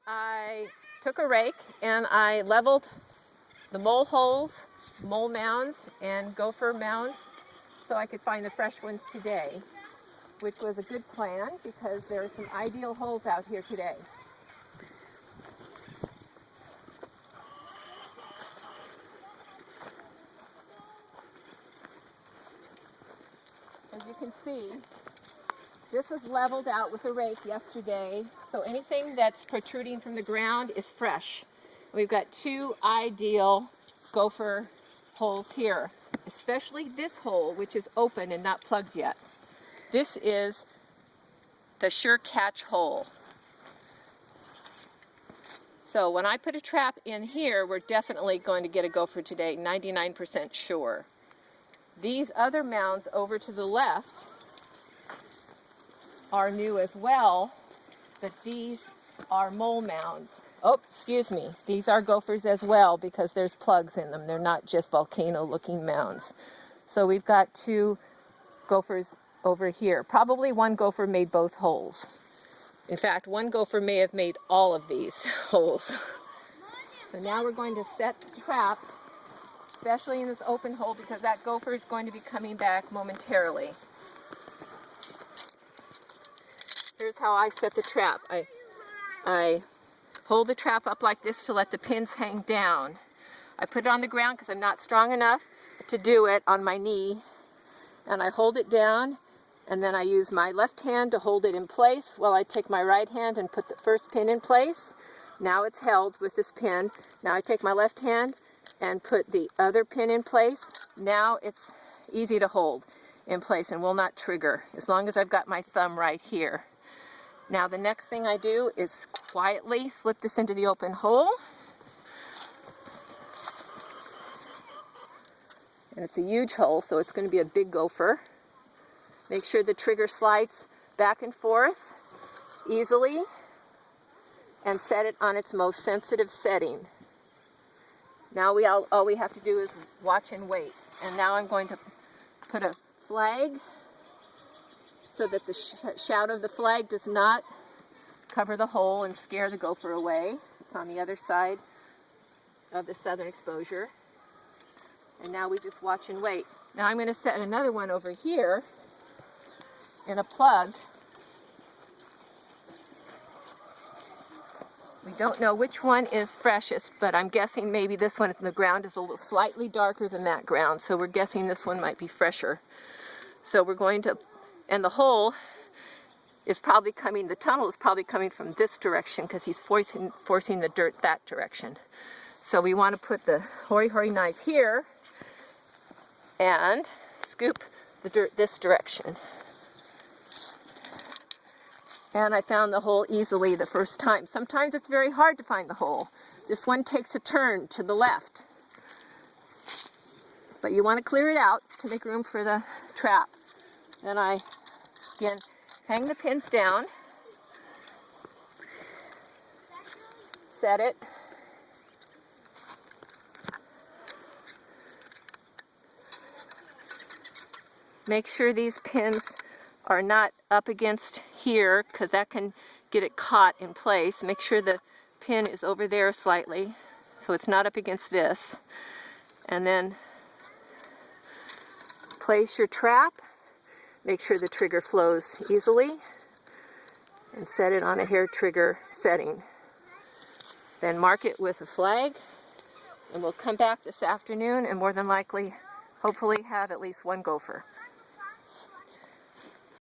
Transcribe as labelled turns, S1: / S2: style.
S1: I took a rake and I leveled the mole holes, mole mounds, and gopher mounds so I could find the fresh ones today, which was a good plan because there are some ideal holes out here today. As you can see, this was leveled out with a rake yesterday, so anything that's protruding from the ground is fresh. We've got two ideal gopher holes here, especially this hole, which is open and not plugged yet. This is the sure catch hole. So when I put a trap in here, we're definitely going to get a gopher today, 99% sure. These other mounds over to the left are new as well, but these are mole mounds. Oh, excuse me. These are gophers as well because there's plugs in them. They're not just volcano-looking mounds. So we've got two gophers over here. Probably one gopher made both holes. In fact, one gopher may have made all of these holes. So now we're going to set the trap, especially in this open hole, because that gopher is going to be coming back momentarily. Here's how I set the trap. I hold the trap up like this to let the pins hang down. I put it on the ground because I'm not strong enough to do it on my knee. And I hold it down, and then I use my left hand to hold it in place while I take my right hand and put the first pin in place. Now it's held with this pin. Now I take my left hand and put the other pin in place. Now it's easy to hold in place and will not trigger as long as I've got my thumb right here. Now the next thing I do is quietly slip this into the open hole. And it's a huge hole, so it's going to be a big gopher. Make sure the trigger slides back and forth easily and set it on its most sensitive setting. Now all we have to do is watch and wait. And now I'm going to put a flag so that the shout of the flag does not cover the hole and scare the gopher away. It's on the other side of the southern exposure. And now we just watch and wait. Now I'm going to set another one over here in a plug. We don't know which one is freshest, but I'm guessing maybe this one, the ground is a little slightly darker than that ground, so we're guessing this one might be fresher. So we're going to, and the hole is probably coming, the tunnel is probably coming from this direction because he's forcing the dirt that direction. So we want to put the hori-hori knife here and scoop the dirt this direction. And I found the hole easily the first time. Sometimes it's very hard to find the hole. This one takes a turn to the left. But you want to clear it out to make room for the trap. Then I, again, hang the pins down, set it, make sure these pins are not up against here because that can get it caught in place. Make sure the pin is over there slightly so it's not up against this. And then place your trap. Make sure the trigger flows easily and set it on a hair trigger setting. Then mark it with a flag, and we'll come back this afternoon and more than likely, hopefully have at least one gopher.